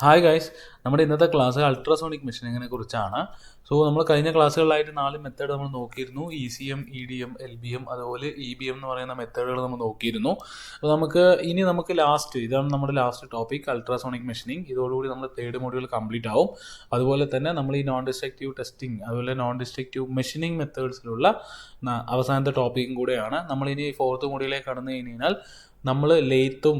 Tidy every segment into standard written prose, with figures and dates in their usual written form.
Hi guys, നമ്മുടെ ഇന്നത്തെ class ultrasonic മെഷീനിങ്ങിനെ കുറിച്ചാണ്. നമ്മൾ കഴിഞ്ഞ ക്ലാസ്സുകളിലായിട്ട് 4 മെത്തേഡ് നമ്മൾ നോക്കിയിരുന്നു. ECM, EDM, LBM അതുപോലെ EBM എന്ന് പറയുന്ന മെത്തേഡുകൾ നമ്മൾ നോക്കിയിരുന്നു. അപ്പോൾ നമുക്ക് ലാസ്റ്റ്, ഇതാണ് നമ്മുടെ ലാസ്റ്റ് ടോപ്പിക്, അൾട്രാസോണിക് മെഷീനിങ്. ഇതോടുകൂടി നമ്മൾ തേർഡ് മൊഡ്യൂൾ കംപ്ലീറ്റ് ആവും. അതുപോലെ തന്നെ നമ്മൾ ഈ നോൺ ഡിസ്ട്രക്റ്റീവ് ടെസ്റ്റിംഗ് അതുപോലെ നോൺ ഡിസ്ട്രക്റ്റീവ് മെഷീനിങ് മെത്തേഡ്സിലുള്ള അവസാനത്തെ ടോപ്പിക്കും കൂടെയാണ്. നമ്മളിനി ഫോർത്ത് മൊഡ്യൂളിലേക്ക് കടന്നു കഴിഞ്ഞാൽ നമ്മൾ ലേത്തും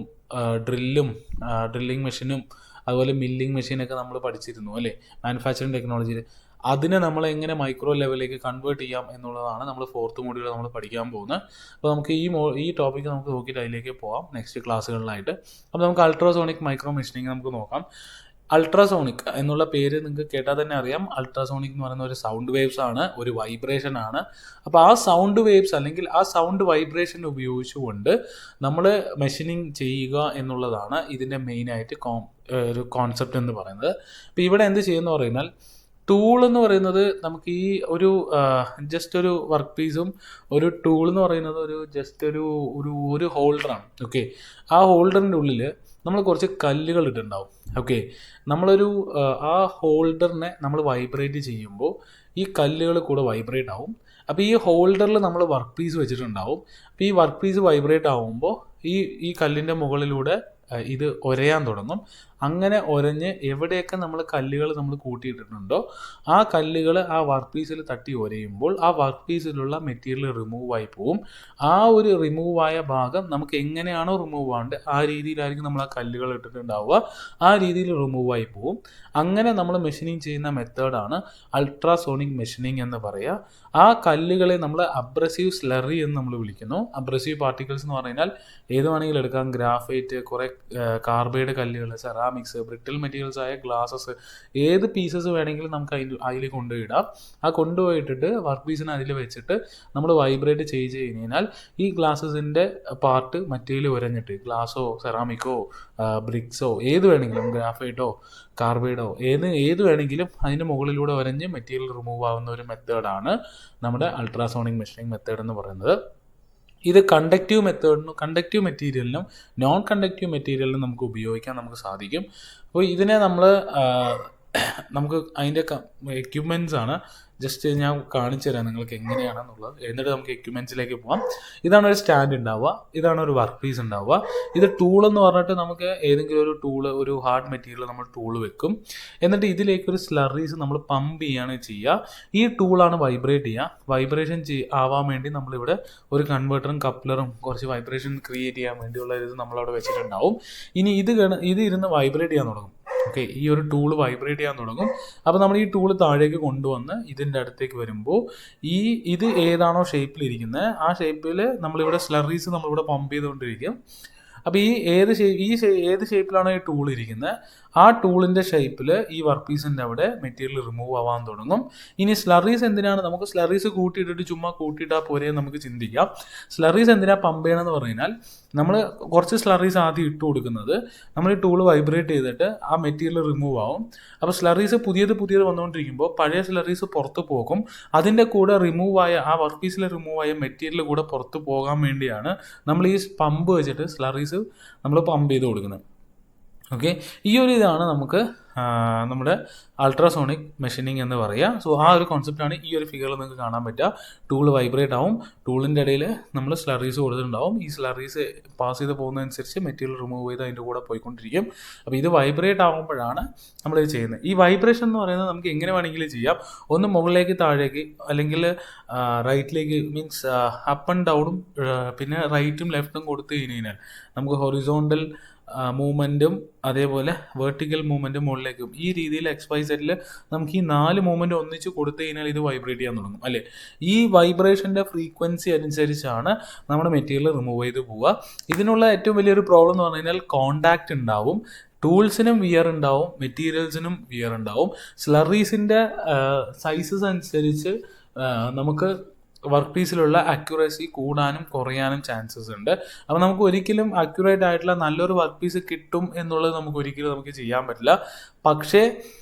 ഡ്രില്ലിംഗ് മെഷീനും അതുപോലെ മില്ലിംഗ് മെഷീനൊക്കെ നമ്മൾ പഠിച്ചിരുന്നു അല്ലേ, മാനുഫാക്ചറിങ് ടെക്നോളജിയിൽ. അതിനെ നമ്മൾ എങ്ങനെ മൈക്രോ ലെവലിലേക്ക് കൺവേർട്ട് ചെയ്യാം എന്നുള്ളതാണ് നമ്മൾ ഫോർത്ത് മൊഡ്യൂൾ നമ്മൾ പഠിക്കാൻ പോകുന്നത്. അപ്പോൾ നമുക്ക് ഈ ടോപ്പിക്ക് നമുക്ക് നോക്കിയിട്ട് അതിലേക്ക് പോകാം നെക്സ്റ്റ് ക്ലാസ്സുകളിലായിട്ട്. അപ്പോൾ നമുക്ക് അൾട്രാസോണിക് മൈക്രോ മെഷീനിങ് നമുക്ക് നോക്കാം. അൾട്രാസോണിക് എന്നുള്ള പേര് നിങ്ങൾക്ക് കേട്ടാൽ തന്നെ അറിയാം. അൾട്രാസോണിക് എന്ന് പറയുന്ന ഒരു സൗണ്ട് വേവ്സ് ആണ്, ഒരു വൈബ്രേഷൻ ആണ്. അപ്പോൾ ആ സൗണ്ട് വേവ്സ് അല്ലെങ്കിൽ ആ സൗണ്ട് വൈബ്രേഷൻ ഉപയോഗിച്ചുകൊണ്ട് നമ്മൾ മെഷീനിങ് ചെയ്യുക എന്നുള്ളതാണ് ഇതിൻ്റെ മെയിനായിട്ട് ഒരു കോൺസെപ്റ്റ് എന്ന് പറയുന്നത്. അപ്പോൾ ഇവിടെ എന്ത് ചെയ്യുമെന്ന് പറയുന്നാൽ, ടൂൾ എന്ന് പറയുന്നത് നമുക്ക് ഈ ഒരു ജസ്റ്റ് ഒരു വർക്ക് പീസും ഒരു ടൂൾ എന്ന് പറയുന്നത് ഒരു ഹോൾഡറാണ്. ഓക്കെ, ആ ഹോൾഡറിൻ്റെ ഉള്ളിൽ നമ്മൾ കുറച്ച് കല്ലുകൾ ഇട്ടുണ്ടാവും. ഓക്കെ, ആ ഹോൾഡറിനെ നമ്മൾ വൈബ്രേറ്റ് ചെയ്യുമ്പോൾ ഈ കല്ലുകൾ കൂടെ വൈബ്രേറ്റ് ആവും. അപ്പോൾ ഈ ഹോൾഡറിൽ നമ്മൾ വർക്ക് പീസ് വെച്ചിട്ടുണ്ടാവും. അപ്പോൾ ഈ വർക്ക് പീസ് വൈബ്രേറ്റ് ആവുമ്പോൾ ഈ കല്ലിൻ്റെ മുകളിലൂടെ ഇത് ഒരയാൻ തുടങ്ങും. അങ്ങനെ ഒരഞ്ഞ് എവിടെയൊക്കെ നമ്മൾ കല്ലുകൾ കൂട്ടിയിട്ടിട്ടുണ്ടോ ആ കല്ലുകൾ ആ വർക്ക് പീസിൽ തട്ടി ഒരയുമ്പോൾ ആ വർക്ക് പീസിലുള്ള മെറ്റീരിയൽ റിമൂവ് ആയി പോവും. ആ ഒരു റിമൂവ് ആയ ഭാഗം നമുക്ക് എങ്ങനെയാണോ റിമൂവ് ആവേണ്ടത് ആ രീതിയിലായിരിക്കും നമ്മൾ ആ കല്ലുകൾ ഇട്ടിട്ടുണ്ടാവുക. ആ രീതിയിൽ റിമൂവ് ആയി പോവും. അങ്ങനെ നമ്മൾ മെഷീനിങ് ചെയ്യുന്ന മെത്തേഡാണ് അൾട്രാസോണിക് മെഷീനിങ് എന്ന് പറയുക. ആ കല്ലുകളെ നമ്മൾ അബ്രസീവ് സ്ലറി എന്ന് നമ്മൾ വിളിക്കുന്നു. അബ്രസീവ് പാർട്ടിക്കിൾസ് എന്ന് പറഞ്ഞാൽ ഏത് വേണമെങ്കിലും എടുക്കാം. ഗ്രാഫൈറ്റ്, കുറേ കാർബൈഡ് കല്ലുകൾ, സെറാമിക്സ്, ബ്രിട്ടിൽ മെറ്റീരിയൽസ് ആയ ഗ്ലാസസ്, ഏത് പീസസ് വേണമെങ്കിലും നമുക്ക് അതിൽ കൊണ്ടുപോയിടാം. ആ കൊണ്ടുപോയിട്ടിട്ട് വർക്ക് പീസിനെ അതിൽ വെച്ചിട്ട് നമ്മൾ വൈബ്രേറ്റ് ചെയ്ത് കഴിഞ്ഞാൽ ഈ ഗ്ലാസസിൻ്റെ പാർട്ട് മറ്റേതിൽ ഉരഞ്ഞിട്ട്, ഗ്ലാസോ സെറാമിക്കോ ബ്രിക്സോ ഏത് വേണമെങ്കിലും, ഗ്രാഫൈറ്റോ കാർബൈഡോ ഏത് വേണമെങ്കിലും അതിൻ്റെ മുകളിലൂടെ ഉരഞ്ഞ് മെറ്റീരിയൽ റിമൂവ് ആവുന്ന ഒരു മെത്തേഡാണ് നമ്മുടെ അൾട്രാസോണിക് മെഷീനിങ് മെത്തേഡ് എന്ന് പറയുന്നത്. ഇത് കണ്ടക്റ്റീവ് മെറ്റീരിയലിനും നോൺ കണ്ടക്റ്റീവ് മെറ്റീരിയലിനും നമുക്ക് ഉപയോഗിക്കാൻ നമുക്ക് സാധിക്കും. അപ്പോൾ ഇതിനെ നമുക്ക് അതിൻ്റെ എക്യുപ്മെൻറ്റ്സ് ആണ് ജസ്റ്റ് ഞാൻ കാണിച്ചു തരാം നിങ്ങൾക്ക് എങ്ങനെയാണെന്നുള്ളത്. എന്നിട്ട് നമുക്ക് എക്യുപ്മെൻറ്റ്സിലേക്ക് പോകാം. ഇതാണ് ഒരു സ്റ്റാൻഡ് ഉണ്ടാവുക, ഇതാണ് ഒരു വർക്ക് പീസ് ഉണ്ടാവുക. ഇത് ടൂൾ എന്ന് പറഞ്ഞിട്ട് നമുക്ക് ഏതെങ്കിലും ഒരു ഹാർഡ് മെറ്റീരിയൽ നമ്മൾ ടൂൾ വെക്കും. എന്നിട്ട് ഇതിലേക്ക് ഒരു സ്ലറീസ് നമ്മൾ പമ്പ് ചെയ്യാണ് ചെയ്യുക. ഈ ടൂളാണ് വൈബ്രേറ്റ് ചെയ്യുക. വൈബ്രേഷൻ ആവാൻ വേണ്ടി നമ്മളിവിടെ ഒരു കൺവേർട്ടറും കപ്ലറും കുറച്ച് വൈബ്രേഷൻ ക്രിയേറ്റ് ചെയ്യാൻ വേണ്ടിയുള്ള ഇത് നമ്മളവിടെ വെച്ചിട്ടുണ്ടാവും. ഇനി ഇത് ഇരുന്ന് വൈബ്രേറ്റ് ചെയ്യാൻ തുടങ്ങും. ഓക്കെ, ഈ ഒരു ടൂൾ വൈബ്രേറ്റ് ചെയ്യാൻ തുടങ്ങും. അപ്പോൾ നമ്മൾ ഈ ടൂൾ താഴേക്ക് കൊണ്ടുവന്ന് ഇതിൻ്റെ അടുത്തേക്ക് വരുമ്പോൾ ഇത് ഏതാണോ ഷേപ്പിലിരിക്കുന്നത് ആ ഷേപ്പിൽ നമ്മളിവിടെ സ്ലറീസ് നമ്മളിവിടെ പമ്പ് ചെയ്തുകൊണ്ടിരിക്കും. അപ്പോൾ ഏത് ഷേപ്പിലാണോ ഈ ടൂൾ ഇരിക്കുന്നത് ആ ടൂളിൻ്റെ ഷേപ്പിൽ ഈ വർക്ക് പീസിൻ്റെ അവിടെ മെറ്റീരിയൽ റിമൂവ് ആവാൻ തുടങ്ങും. ഇനി സ്ലറീസ് എന്തിനാണ്, നമുക്ക് സ്ലറീസ് കൂട്ടിയിട്ടിട്ട് ചുമ്മാ കൂട്ടിയിട്ടാൽ പോരെ നമുക്ക് ചിന്തിക്കാം. സ്ലറീസ് എന്തിനാണ് പമ്പ് ചെയ്യണമെന്ന് പറഞ്ഞാൽ, നമ്മൾ കുറച്ച് സ്ലറീസ് ആദ്യം ഇട്ട് കൊടുക്കുന്നത് നമ്മൾ ഈ ടൂൾ വൈബ്രേറ്റ് ചെയ്തിട്ട് ആ മെറ്റീരിയൽ റിമൂവ് ആവും. അപ്പോൾ സ്ലറീസ് പുതിയത് വന്നുകൊണ്ടിരിക്കുമ്പോൾ പഴയ സ്ലറീസ് പുറത്ത് പോകും. അതിൻ്റെ കൂടെ ആ വർക്ക് പീസിൽ റിമൂവ് ആയ മെറ്റീരിയൽ കൂടെ പുറത്ത് പോകാൻ വേണ്ടിയാണ് നമ്മൾ ഈ പമ്പ് വെച്ചിട്ട് സ്ലറീസ് നമ്മൾ പമ്പ് ചെയ്ത് കൊടുക്കുന്നത്. ഓക്കെ, ഈ ഒരു ഇതാണ് നമുക്ക് നമ്മുടെ അൾട്രാസോണിക് മെഷീനിങ് എന്ന് പറയുക. ആ ഒരു കോൺസെപ്റ്റാണ് ഈ ഒരു ഫിഗറിൽ നിങ്ങൾക്ക് കാണാൻ പറ്റുക. ടൂൾ വൈബ്രേറ്റ് ആവും, ടൂളിൻ്റെ ഇടയിൽ നമ്മൾ സ്ലറീസ് കൊടുത്തിട്ടുണ്ടാവും. ഈ സ്ലറീസ് പാസ് ചെയ്ത് പോകുന്നതനുസരിച്ച് മെറ്റീരിയൽ റിമൂവ് ചെയ്ത് അതിൻ്റെ കൂടെ പോയിക്കൊണ്ടിരിക്കും. അപ്പോൾ ഇത് വൈബ്രേറ്റ് ആകുമ്പോഴാണ് നമ്മളിത് ചെയ്യുന്നത്. ഈ വൈബ്രേഷൻ എന്ന് പറയുന്നത് നമുക്ക് എങ്ങനെ വേണമെങ്കിലും ചെയ്യാം. ഒന്ന് മുകളിലേക്ക് താഴേക്ക് അല്ലെങ്കിൽ റൈറ്റിലേക്ക്, മീൻസ് അപ്പ് ആൻഡ് ഡൗണും പിന്നെ റൈറ്റും ലെഫ്റ്റും കൊടുത്തു കഴിഞ്ഞാൽ നമുക്ക് ഹൊറിസോണ്ടൽ മൂവ്മെൻറ്റും അതേപോലെ വെർട്ടിക്കൽ മൂവ്മെൻറ്റും മുകളിലേക്കും ഈ രീതിയിൽ XYZ നമുക്ക് ഈ 4 മൂവ്മെൻറ്റ് ഒന്നിച്ച് കൊടുത്തു കഴിഞ്ഞാൽ ഇത് വൈബ്രേറ്റ് ചെയ്യാൻ തുടങ്ങും അല്ലേ. ഈ വൈബ്രേഷൻ്റെ ഫ്രീക്വൻസി അനുസരിച്ചാണ് നമ്മുടെ മെറ്റീരിയൽ റിമൂവ് ചെയ്ത് പോവുക. ഇതിനുള്ള ഏറ്റവും വലിയൊരു പ്രോബ്ലം എന്ന് പറഞ്ഞു കഴിഞ്ഞാൽ കോണ്ടാക്റ്റ് ഉണ്ടാവും. ടൂൾസിനും വിയർ ഉണ്ടാവും, മെറ്റീരിയൽസിനും വിയർ ഉണ്ടാവും. സ്ലറീസിൻ്റെ സൈസസ് അനുസരിച്ച് നമുക്ക് വർക്ക് പീസിലുള്ള അക്യുറസി കൂടാനും കുറയാനും ചാൻസസ് ഉണ്ട്. അപ്പോൾ നമുക്ക് ഒരിക്കലും അക്യുറേറ്റ് ആയിട്ടുള്ള നല്ലൊരു വർക്ക് പീസ് കിട്ടും എന്നുള്ളത് നമുക്ക് ചെയ്യാൻ പറ്റില്ല. പക്ഷേ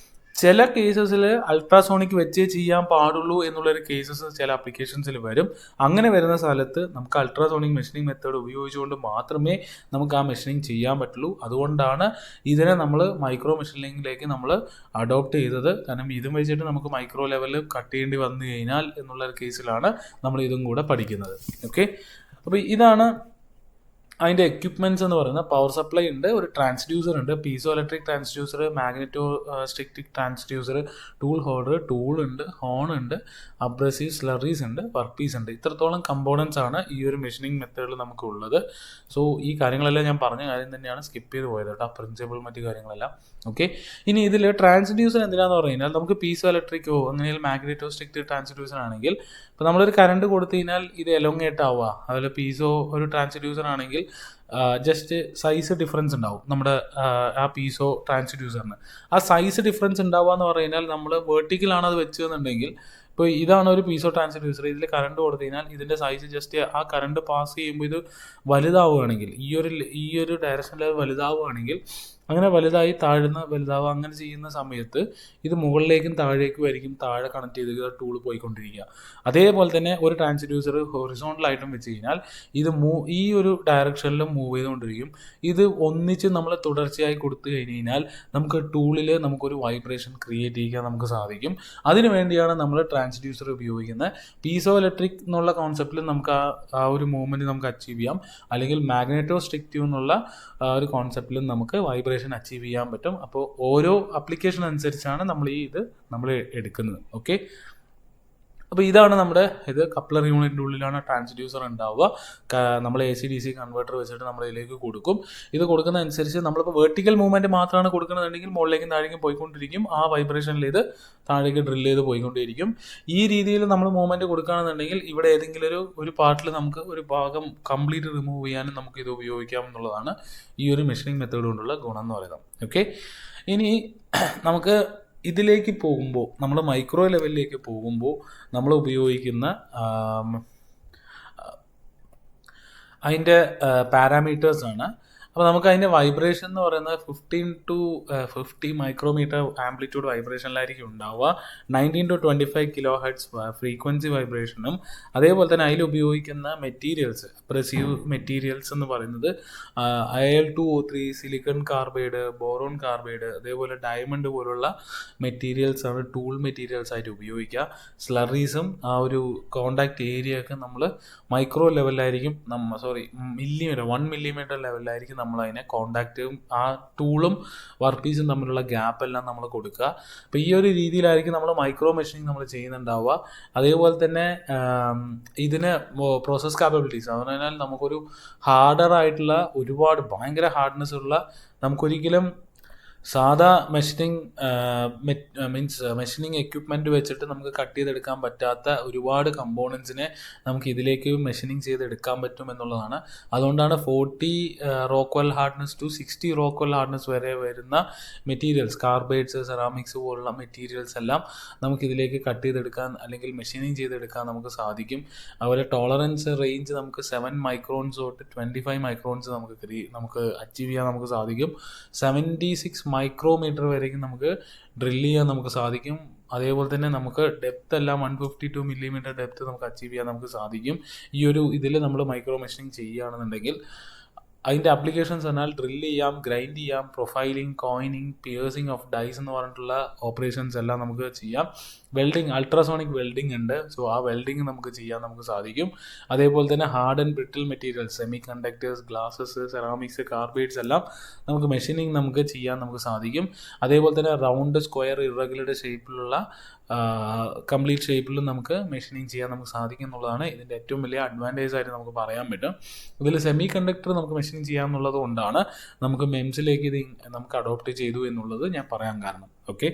ചില കേസസിൽ അൾട്രാസോണിക് വെച്ചേ ചെയ്യാൻ പാടുള്ളൂ എന്നുള്ളൊരു കേസസ് ചില ആപ്ലിക്കേഷൻസിൽ വരും. അങ്ങനെ വരുന്ന സ്ഥലത്ത് നമുക്ക് അൾട്രാസോണിക് മെഷീനിങ് മെത്തേഡ് ഉപയോഗിച്ചുകൊണ്ട് മാത്രമേ നമുക്ക് ആ മെഷീനിങ് ചെയ്യാൻ പറ്റുള്ളൂ. അതുകൊണ്ടാണ് ഇതിനെ നമ്മൾ മൈക്രോ മെഷീനിങ്ങിലേക്ക് നമ്മൾ അഡോപ്റ്റ് ചെയ്തത്. കാരണം ഇതും വെച്ചിട്ട് നമുക്ക് മൈക്രോ ലെവലിൽ കട്ട് ചെയ്യേണ്ടി വന്നു കഴിഞ്ഞാൽ എന്നുള്ള കേസിലാണ് നമ്മൾ ഇതും കൂടെ പഠിക്കുന്നത്. ഓക്കെ, അപ്പോൾ ഇതാണ് അതിൻ്റെ എക്യുപ്മെൻറ്റ്സ് എന്ന് പറയുന്നത്. പവർ സപ്ലൈ ഉണ്ട്, ഒരു ട്രാൻസ്ഡ്യൂസർ ഉണ്ട്, piezo electric transducer, magneto strictive transducer, tool holder, tool ഉണ്ട്, ഹോൺ ഉണ്ട്, അബ്രസീവ് സ്ലറീസ് ഉണ്ട്, വർക്ക് പീസ് ഉണ്ട്. ഇത്രത്തോളം കമ്പോണൻസ് ആണ് ഈ ഒരു മെഷീനിങ് മെത്തേഡിൽ നമുക്ക് ഉള്ളത്. സോ ഈ കാര്യങ്ങളെല്ലാം ഞാൻ പറഞ്ഞ കാര്യം തന്നെയാണ്, സ്കിപ്പ് ചെയ്ത് പോയത് കേട്ടോ, പ്രിൻസിപ്പിൾ മറ്റു കാര്യങ്ങളെല്ലാം. ഓക്കെ, ഇനി ഇതിൽ ട്രാൻസ്ഡ്യൂസർ എന്തിനാന്ന് പറഞ്ഞു കഴിഞ്ഞാൽ നമുക്ക് പീസോ ഇലക്ട്രിക്കോ അങ്ങനെ മാഗ്നറ്റോ സ്റ്റിക്റ്റിക് ട്രാൻസ്ഡ്യൂസർ ആണെങ്കിൽ ഇപ്പോൾ നമ്മളൊരു കറണ്ട് കൊടുത്തു കഴിഞ്ഞാൽ ഇത് എലോങ്ങേറ്റ് ആവുക. അതുപോലെ പീസോ ഒരു ട്രാൻസ്ഡ്യൂസർ ആണെങ്കിൽ ജസ്റ്റ് സൈസ് ഡിഫറൻസ് ഉണ്ടാവും നമ്മുടെ ആ പീസോ ട്രാൻസ്ഡ്യൂസറിന്. ആ സൈസ് ഡിഫറൻസ് ഉണ്ടാവുക എന്ന് പറഞ്ഞു കഴിഞ്ഞാൽ നമ്മൾ വേർട്ടിക്കലാണ് അത് വെച്ചതെന്നുണ്ടെങ്കിൽ, ഇപ്പോൾ ഇതാണ് ഒരു പീസോ ട്രാൻസ്ഡ്യൂസർ, ഇതിൽ കറണ്ട് കൊടുത്തു കഴിഞ്ഞാൽ ഇതിൻ്റെ സൈസ് ജസ്റ്റ് ആ കറണ്ട് പാസ് ചെയ്യുമ്പോൾ ഇത് വലുതാവുകയാണെങ്കിൽ, ഈ ഒരു ഡയറക്ഷനിൽ അത് വലുതാവുകയാണെങ്കിൽ, അങ്ങനെ വലുതായി താഴ്ന്ന് വലുതാവുക അങ്ങനെ ചെയ്യുന്ന സമയത്ത് ഇത് മുകളിലേക്കും താഴേക്കും ആയിരിക്കും താഴെ കണക്ട് ചെയ്ത് ടൂൾ പോയിക്കൊണ്ടിരിക്കുക. അതേപോലെ തന്നെ ഒരു ട്രാൻസ്ഡ്യൂസർ ഹൊറിസോണ്ടലായിട്ടും വെച്ച് കഴിഞ്ഞാൽ ഇത് ഈ ഒരു ഡയറക്ഷനിലും മൂവ് ചെയ്തുകൊണ്ടിരിക്കും. ഇത് ഒന്നിച്ച് നമ്മൾ തുടർച്ചയായി കൊടുത്തു കഴിഞ്ഞാൽ നമുക്ക് ടൂളിൽ നമുക്കൊരു വൈബ്രേഷൻ ക്രിയേറ്റ് ചെയ്യാൻ നമുക്ക് സാധിക്കും. അതിനു വേണ്ടിയാണ് നമ്മൾ ട്രാൻസ്ഡ്യൂസർ ഉപയോഗിക്കുന്നത്. പീസോ ഇലക്ട്രിക് എന്നുള്ള കോൺസെപ്റ്റിൽ നമുക്ക് ആ ഒരു മൂവ്മെൻറ്റ് നമുക്ക് അച്ചീവ് ചെയ്യാം. അല്ലെങ്കിൽ മാഗ്നറ്റോ സ്ട്രിക്റ്റീവ് എന്നുള്ള ഒരു കോൺസെപ്റ്റിലും നമുക്ക് വൈബ്രേഷൻ അച്ചീവ് ചെയ്യാൻ പറ്റും. അപ്പോൾ ഓരോ ആപ്ലിക്കേഷൻ അനുസരിച്ചാണ് നമ്മൾ എടുക്കുന്നത്. ഓക്കെ, അപ്പോൾ ഇതാണ് നമ്മുടെ കപ്ലർ യൂണിറ്റിൻ്റെ ഉള്ളിലാണ് ട്രാൻസ്ഡ്യൂസർ ഉണ്ടാവുക. നമ്മൾ AC/DC കൺവേർട്ടർ വെച്ചിട്ട് നമ്മൾ ഇതിലേക്ക് കൊടുക്കും. ഇത് കൊടുക്കുന്ന അനുസരിച്ച് നമ്മളിപ്പോൾ വെർട്ടിക്കൽ മൂവ്മെൻറ്റ് മാത്രമാണ് കൊടുക്കുന്നതെങ്കിൽ മുകളിലേക്കും താഴേക്കും പോയിക്കൊണ്ടിരിക്കും. ആ വൈബ്രേഷനിൽ ഇത് താഴേക്ക് ഡ്രിൽ ചെയ്ത് പോയിക്കൊണ്ടിരിക്കും. ഈ രീതിയിൽ നമ്മൾ മൂവ്മെൻറ്റ് കൊടുക്കുകയാണെന്നുണ്ടെങ്കിൽ ഇവിടെ ഏതെങ്കിലും ഒരു പാർട്ടിൽ നമുക്ക് ഒരു ഭാഗം കംപ്ലീറ്റ് റിമൂവ് ചെയ്യാനും നമുക്ക് ഇത് ഉപയോഗിക്കാം എന്നുള്ളതാണ് ഈ ഒരു മെഷീനിങ് മെത്തേഡ് കൊണ്ടുള്ള ഗുണം എന്ന് പറയുന്നത്. ഓക്കെ, ഇനി നമുക്ക് ഇതിലേക്ക് പോകുമ്പോൾ, നമ്മൾ മൈക്രോ ലെവലിലേക്ക് പോകുമ്പോൾ നമ്മൾ ഉപയോഗിക്കുന്ന അതിൻ്റെ പാരാമീറ്റേഴ്സാണ്. അപ്പോൾ നമുക്ക് അതിൻ്റെ വൈബ്രേഷൻ എന്ന് പറയുന്നത് 15 to 50 മൈക്രോമീറ്റർ ആംപ്ലിറ്റ്യൂഡ് വൈബ്രേഷനിലായിരിക്കും ഉണ്ടാവുക. 19 to 25 kHz ഫ്രീക്വൻസി വൈബ്രേഷനും, അതേപോലെ തന്നെ അതിൽ ഉപയോഗിക്കുന്ന മെറ്റീരിയൽസ്, അബ്രസീവ് മെറ്റീരിയൽസ് എന്ന് പറയുന്നത് Al2O3, silicon carbide, boron carbide, അതേപോലെ ഡയമണ്ട് പോലുള്ള മെറ്റീരിയൽസ് ആണ് ടൂൾ മെറ്റീരിയൽസ് ആയിട്ട് ഉപയോഗിക്കുക. സ്ലറീസും ആ ഒരു കോണ്ടാക്ട് ഏരിയ ഒക്കെ നമ്മൾ മൈക്രോ ലെവലിലായിരിക്കും, 1 millimeter ലെവലിലായിരിക്കും നമ്മൾ അതിനെ കോണ്ടാക്റ്റും ആ ടൂളും വർക്ക് പീസും തമ്മിലുള്ള ഗ്യാപ്പെല്ലാം നമ്മൾ കൊടുക്കുക. അപ്പോൾ ഈ ഒരു രീതിയിലായിരിക്കും നമ്മൾ മൈക്രോ മെഷീനിങ് നമ്മൾ ചെയ്യുന്നുണ്ടാവുക. അതേപോലെ തന്നെ ഇതിന് പ്രോസസ് കാപ്പബിലിറ്റീസ് എന്ന് പറഞ്ഞാൽ നമുക്കൊരു ഹാർഡറായിട്ടുള്ള ഒരുപാട് ഭയങ്കര ഹാർഡ്നെസ് ഉള്ള, നമുക്കൊരിക്കലും സാധാ മെഷീനിങ് എക്യുപ്മെൻറ്റ് വെച്ചിട്ട് നമുക്ക് കട്ട് ചെയ്തെടുക്കാൻ പറ്റാത്ത ഒരുപാട് കമ്പോണൻസിനെ നമുക്ക് ഇതിലേക്ക് മെഷീനിങ് ചെയ്തെടുക്കാൻ പറ്റും എന്നുള്ളതാണ്. അതുകൊണ്ടാണ് 40 Rockwell hardness to 60 Rockwell hardness വരെ വരുന്ന മെറ്റീരിയൽസ്, കാർബൈഡ്സ്, സെറാമിക്സ് പോലുള്ള മെറ്റീരിയൽസ് എല്ലാം നമുക്കിതിലേക്ക് കട്ട് ചെയ്തെടുക്കാൻ അല്ലെങ്കിൽ മെഷീനിങ് ചെയ്തെടുക്കാൻ നമുക്ക് സാധിക്കും. അതുപോലെ ടോളറൻസ് റേഞ്ച് നമുക്ക് 7 മൈക്രോൺസ് തൊട്ട് 25 മൈക്രോൺസ് നമുക്ക് അച്ചീവ് ചെയ്യാൻ നമുക്ക് സാധിക്കും. 76 മൈക്രോമീറ്റർ വരേക്കും നമുക്ക് ഡ്രിൽ ചെയ്യാൻ നമുക്ക് സാധിക്കും. അതേപോലെ തന്നെ നമുക്ക് ഡെപ്ത് എല്ലാം 152 millimeter ഡെപ്ത് നമുക്ക് അച്ചീവ് ചെയ്യാൻ നമുക്ക് സാധിക്കും. ഈ ഒരു ഇതിൽ നമ്മൾ മൈക്രോ മെഷീനിങ് ചെയ്യുകയാണെന്നുണ്ടെങ്കിൽ അതിൻ്റെ ആപ്ലിക്കേഷൻസ് പറഞ്ഞാൽ ഡ്രിൽ ചെയ്യാം, ഗ്രൈൻഡ് ചെയ്യാം, profiling, coining, piercing of dies എന്ന് പറഞ്ഞിട്ടുള്ള ഓപ്പറേഷൻസ് എല്ലാം നമുക്ക് ചെയ്യാം. വെൽഡിങ്, അൾട്രാസോണിക് വെൽഡിങ് ഉണ്ട്. സോ ആ വെൽഡിങ് നമുക്ക് ചെയ്യാൻ നമുക്ക് സാധിക്കും. അതേപോലെ തന്നെ hard and brittle materials, semiconductors, glasses, ceramics, carbides എല്ലാം നമുക്ക് മെഷീനിങ് നമുക്ക് ചെയ്യാൻ നമുക്ക് സാധിക്കും. അതേപോലെ തന്നെ റൗണ്ട്, സ്ക്വയർ, ഇറഗുലർ ഷേപ്പിലുള്ള കംപ്ലീറ്റ് ഷേപ്പിലും നമുക്ക് മെഷീനിങ് ചെയ്യാൻ നമുക്ക് സാധിക്കും എന്നുള്ളതാണ് ഇതിൻ്റെ ഏറ്റവും വലിയ അഡ്വാൻറ്റേജ് ആയിട്ട് നമുക്ക് പറയാൻ പറ്റും. ഇതിൽ സെമി കണ്ടക്ടർ നമുക്ക് മെഷീനിങ് ചെയ്യാമെന്നുള്ളത് കൊണ്ടാണ് നമുക്ക് മെംസിലേക്ക് ഇത് നമുക്ക് അഡോപ്റ്റ് ചെയ്തു എന്നുള്ളത് ഞാൻ പറയാൻ കാരണം. ഓക്കെ,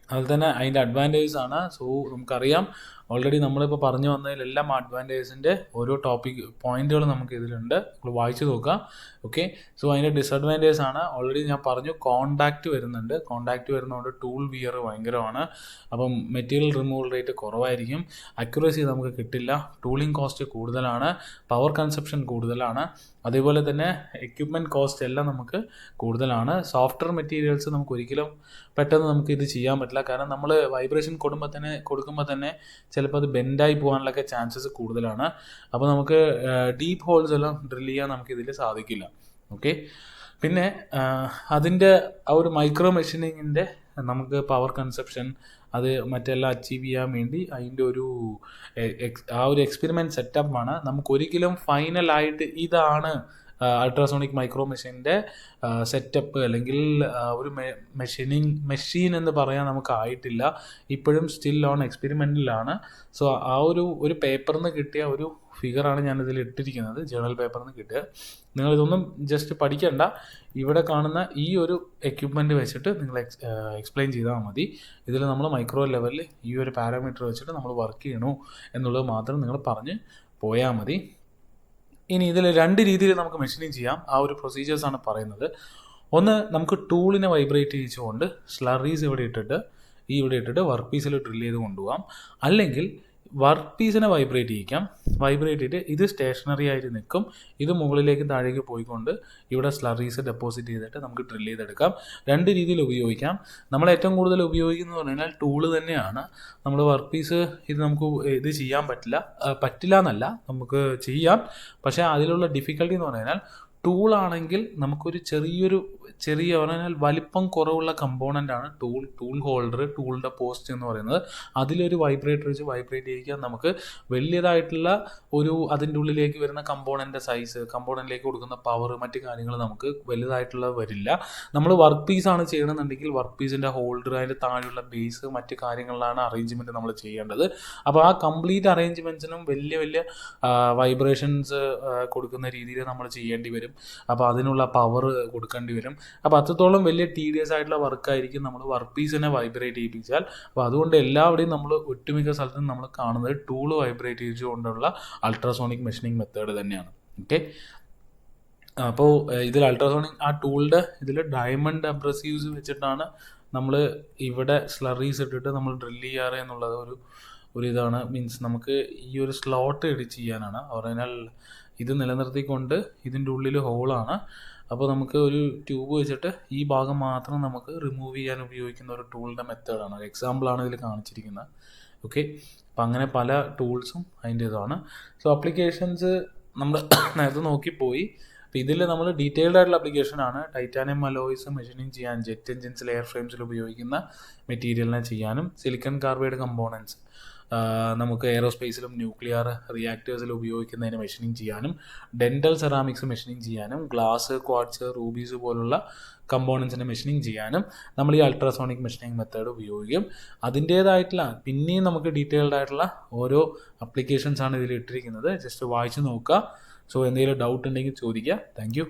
അതുപോലെ തന്നെ അതിൻ്റെ അഡ്വാൻറ്റേജസ് ആണ്. സോ നമുക്കറിയാം ഓൾറെഡി നമ്മളിപ്പോൾ പറഞ്ഞു വന്നതിലെല്ലാം അഡ്വാൻറ്റേജിൻ്റെ ഓരോ ടോപ്പിക് പോയിന്റുകൾ നമുക്ക് ഇതിലുണ്ട്, നമ്മൾ വായിച്ച് നോക്കാം. ഓക്കെ, സോ അതിൻ്റെ ഡിസഡ്വാൻറ്റേജ് ആണ് ഓൾറെഡി ഞാൻ പറഞ്ഞു. കോണ്ടാക്റ്റ് വരുന്നുണ്ട്, കോണ്ടാക്റ്റ് വരുന്നതുകൊണ്ട് ടൂൾ വിയർ ഭയങ്കരമാണ്. അപ്പം മെറ്റീരിയൽ റിമൂവൽ റേറ്റ് കുറവായിരിക്കും, അക്യുറസി നമുക്ക് കിട്ടില്ല, ടൂളിംഗ് കോസ്റ്റ് കൂടുതലാണ്, പവർ കൺസപ്ഷൻ കൂടുതലാണ്, അതേപോലെ തന്നെ എക്യുപ്മെൻറ്റ് കോസ്റ്റ് എല്ലാം നമുക്ക് കൂടുതലാണ്. സോഫ്റ്റ്വെയർ മെറ്റീരിയൽസ് നമുക്ക് ഒരിക്കലും പെട്ടെന്ന് നമുക്ക് ഇത് ചെയ്യാൻ പറ്റില്ല, കാരണം നമ്മൾ വൈബ്രേഷൻ കൊടുക്കുമ്പോൾ തന്നെ ചിലപ്പോൾ അത് ബെൻഡായി പോകാനുള്ളൊക്കെ ചാൻസസ് കൂടുതലാണ്. അപ്പോൾ നമുക്ക് ഡീപ്പ് ഹോൾസ് എല്ലാം ഡ്രിൽ ചെയ്യാൻ നമുക്ക് ഇതിൽ സാധിക്കില്ല. ഓക്കെ, പിന്നെ അതിൻ്റെ ആ ഒരു മൈക്രോ മെഷീനിങ്ങിൻ്റെ നമുക്ക് പവർ കൺസപ്ഷൻ അത് മറ്റെല്ലാം അച്ചീവ് ചെയ്യാൻ വേണ്ടി അതിൻ്റെ ആ ഒരു എക്സ്പെരിമെൻറ്റ് സെറ്റപ്പാണ്. നമുക്കൊരിക്കലും ഫൈനലായിട്ട് ഇതാണ് അൾട്രാസോണിക് മൈക്രോ മെഷീൻ്റെ സെറ്റപ്പ് അല്ലെങ്കിൽ ഒരു മെഷീൻ എന്ന് പറയാൻ നമുക്ക് ആയിട്ടില്ല. ഇപ്പോഴും സ്റ്റിൽ ഓൺ എക്സ്പെരിമെൻറ്റിലാണ്. സോ ആ ഒരു പേപ്പറിൽ നിന്ന് കിട്ടിയ ഒരു ഫിഗറാണ് ഞാനിതിൽ ഇട്ടിരിക്കുന്നത്, ജേണൽ പേപ്പറിൽ നിന്ന് കിട്ടുക. നിങ്ങളിതൊന്നും ജസ്റ്റ് പഠിക്കണ്ട, ഇവിടെ കാണുന്ന ഈ ഒരു എക്യുപ്മെൻറ്റ് വെച്ചിട്ട് നിങ്ങൾ എക്സ്പ്ലെയിൻ ചെയ്താൽ മതി. ഇതിൽ നമ്മൾ മൈക്രോ ലെവലിൽ ഈ ഒരു പാരാമീറ്റർ വെച്ചിട്ട് നമ്മൾ വർക്ക് ചെയ്യണു എന്നുള്ളത് മാത്രം നിങ്ങൾ പറഞ്ഞ് പോയാൽ മതി. ഇനി ഇതിൽ 2 രീതിയിൽ നമുക്ക് മെഷീനിങ് ചെയ്യാം. ആ ഒരു പ്രൊസീജിയേഴ്സാണ് പറയുന്നത്. ഒന്ന്, നമുക്ക് ടൂളിനെ വൈബ്രേറ്റ് ചെയ്യിച്ചുകൊണ്ട് സ്ലറീസ് ഇവിടെ ഇട്ടിട്ട് വർക്ക് പീസിൽ ഡ്രിൽ ചെയ്ത് കൊണ്ടുപോകാം. അല്ലെങ്കിൽ വർക്ക് പീസിനെ വൈബ്രേറ്റ് ചെയ്തിട്ട് ഇത് സ്റ്റേഷനറി ആയിട്ട് നിൽക്കും, ഇത് മുകളിലേക്ക് താഴേക്ക് പോയിക്കൊണ്ട് ഇവിടെ സ്ലറീസ് ഡെപ്പോസിറ്റ് ചെയ്തിട്ട് നമുക്ക് ഡ്രിൽ ചെയ്തെടുക്കാം. 2 രീതിയിൽ ഉപയോഗിക്കാം. നമ്മൾ ഏറ്റവും കൂടുതൽ ഉപയോഗിക്കുന്നത് പറഞ്ഞാൽ ടൂള് തന്നെയാണ്. നമ്മൾ വർക്ക് പീസ് നമുക്ക് ഇത് ചെയ്യാൻ പറ്റില്ല എന്നല്ല, നമുക്ക് ചെയ്യാം. പക്ഷേ അതിലുള്ള ഡിഫിക്കൽട്ടി എന്ന് പറഞ്ഞാൽ ടൂളാണെങ്കിൽ നമുക്കൊരു ചെറിയ പറഞ്ഞാൽ വലിപ്പം കുറവുള്ള കമ്പോണൻ്റാണ് ടൂൾ ഹോൾഡർ, ടൂളിൻ്റെ പോസ്റ്റ് എന്ന് പറയുന്നത്. അതിലൊരു വൈബ്രേറ്റർ വെച്ച് വൈബ്രേറ്റ് ചെയ്യിക്കാൻ നമുക്ക് വലിയതായിട്ടുള്ള അതിൻ്റെ ഉള്ളിലേക്ക് വരുന്ന കമ്പോണൻ്റെ സൈസ്, കമ്പോണൻറ്റിലേക്ക് കൊടുക്കുന്ന പവർ, മറ്റു കാര്യങ്ങൾ നമുക്ക് വലുതായിട്ടുള്ള വരില്ല. നമ്മൾ വർക്ക് പീസാണ് ചെയ്യണമെന്നുണ്ടെങ്കിൽ വർക്ക് പീസിൻ്റെ ഹോൾഡർ, അതിൻ്റെ താഴെയുള്ള ബേസ്, മറ്റു കാര്യങ്ങളിലാണ് അറേഞ്ച്മെൻറ്റ് നമ്മൾ ചെയ്യേണ്ടത്. അപ്പോൾ ആ കംപ്ലീറ്റ് അറേഞ്ച്മെൻറ്റ്സിനും വലിയ വൈബ്രേഷൻസ് കൊടുക്കുന്ന രീതിയിൽ നമ്മൾ ചെയ്യേണ്ടി വരും. അപ്പോൾ അതിനുള്ള പവർ കൊടുക്കേണ്ടി വരും. അപ്പോൾ അത്രത്തോളം വലിയ ടീഡിയസ് ആയിട്ടുള്ള വർക്കായിരിക്കും നമ്മൾ വർക്ക് പീസിനെ വൈബ്രേറ്റ് ചെയ്യിപ്പിച്ചാൽ. അപ്പോൾ അതുകൊണ്ട് എല്ലാവിടെയും നമ്മൾ ഒട്ടുമിക്ക സ്ഥലത്തും നമ്മൾ കാണുന്നത് ടൂള് വൈബ്രേറ്റ് ചെയ്തുകൊണ്ടുള്ള അൾട്രാസോണിക് മെഷീനിങ് മെത്തേഡ് തന്നെയാണ്. ഓക്കെ, അപ്പോൾ ഇതിൽ അൾട്രാസോണിക് ആ ടൂളിൻ്റെ ഇതിൽ ഡയമണ്ട് അബ്രസീവ്സ് വെച്ചിട്ടാണ് നമ്മൾ ഇവിടെ സ്ലറീസ് ഇട്ടിട്ട് നമ്മൾ ഡ്രിൽ ചെയ്യാറ് എന്നുള്ളത് ഒരു ഇതാണ്. മീൻസ് നമുക്ക് ഈ ഒരു സ്ലോട്ട് എഡിറ്റ് ചെയ്യാനാണ്. പറഞ്ഞാൽ ഇത് നിലനിർത്തിക്കൊണ്ട് ഇതിൻ്റെ ഉള്ളിൽ ഹോളാണ്. അപ്പോൾ നമുക്ക് ഒരു ട്യൂബ് വെച്ചിട്ട് ഈ ഭാഗം മാത്രം നമുക്ക് റിമൂവ് ചെയ്യാൻ ഉപയോഗിക്കുന്ന ഒരു ടൂളിൻ്റെ മെത്തേഡാണ്. ഒരു എക്സാമ്പിളാണ് ഇതിൽ കാണിച്ചിരിക്കുന്നത്. ഓക്കെ, അപ്പം അങ്ങനെ പല ടൂൾസും അതിൻ്റെ ഇതാണ്. സോ അപ്ലിക്കേഷൻസ് നമ്മൾ നേരത്തെ നോക്കിപ്പോയി. അപ്പോൾ ഇതിൽ നമ്മൾ ഡീറ്റെയിൽഡ് ആയിട്ടുള്ള ആപ്ലിക്കേഷനാണ്. ടൈറ്റാനിയം അലോയ്സ് മെഷീനിങ് ചെയ്യാൻ ജെറ്റ് എൻജിൻസിൽ എയർ ഫ്രെയിംസിൽ ഉപയോഗിക്കുന്ന മെറ്റീരിയലിനെ ചെയ്യാനും, സിലിക്കൺ കാർബൈഡ് കമ്പോണൻസ് നമുക്ക് എയറോസ്പേസിലും ന്യൂക്ലിയർ റിയാക്ടേഴ്സിലും ഉപയോഗിക്കുന്നതിന് മെഷീനിങ് ചെയ്യാനും, ഡെൻറ്റൽ സെറാമിക്സ് മെഷീനിങ് ചെയ്യാനും, ഗ്ലാസ്, ക്വാർട്സ്, റൂബീസ് പോലുള്ള കമ്പോണൻസിൻ്റെ മെഷീനിങ് ചെയ്യാനും നമ്മൾ ഈ അൾട്രാസോണിക് മെഷീനിങ് മെത്തേഡ് ഉപയോഗിക്കും. അതിൻ്റേതായിട്ടുള്ള പിന്നെയും നമുക്ക് ഡീറ്റെയിൽഡ് ആയിട്ടുള്ള ഓരോ അപ്ലിക്കേഷൻസാണ് ഇതിൽ ഇട്ടിരിക്കുന്നത്. ജസ്റ്റ് വായിച്ച് നോക്കുക. സോ എന്തെങ്കിലും ഡൗട്ട് ഉണ്ടെങ്കിൽ ചോദിക്കുക. Thank you.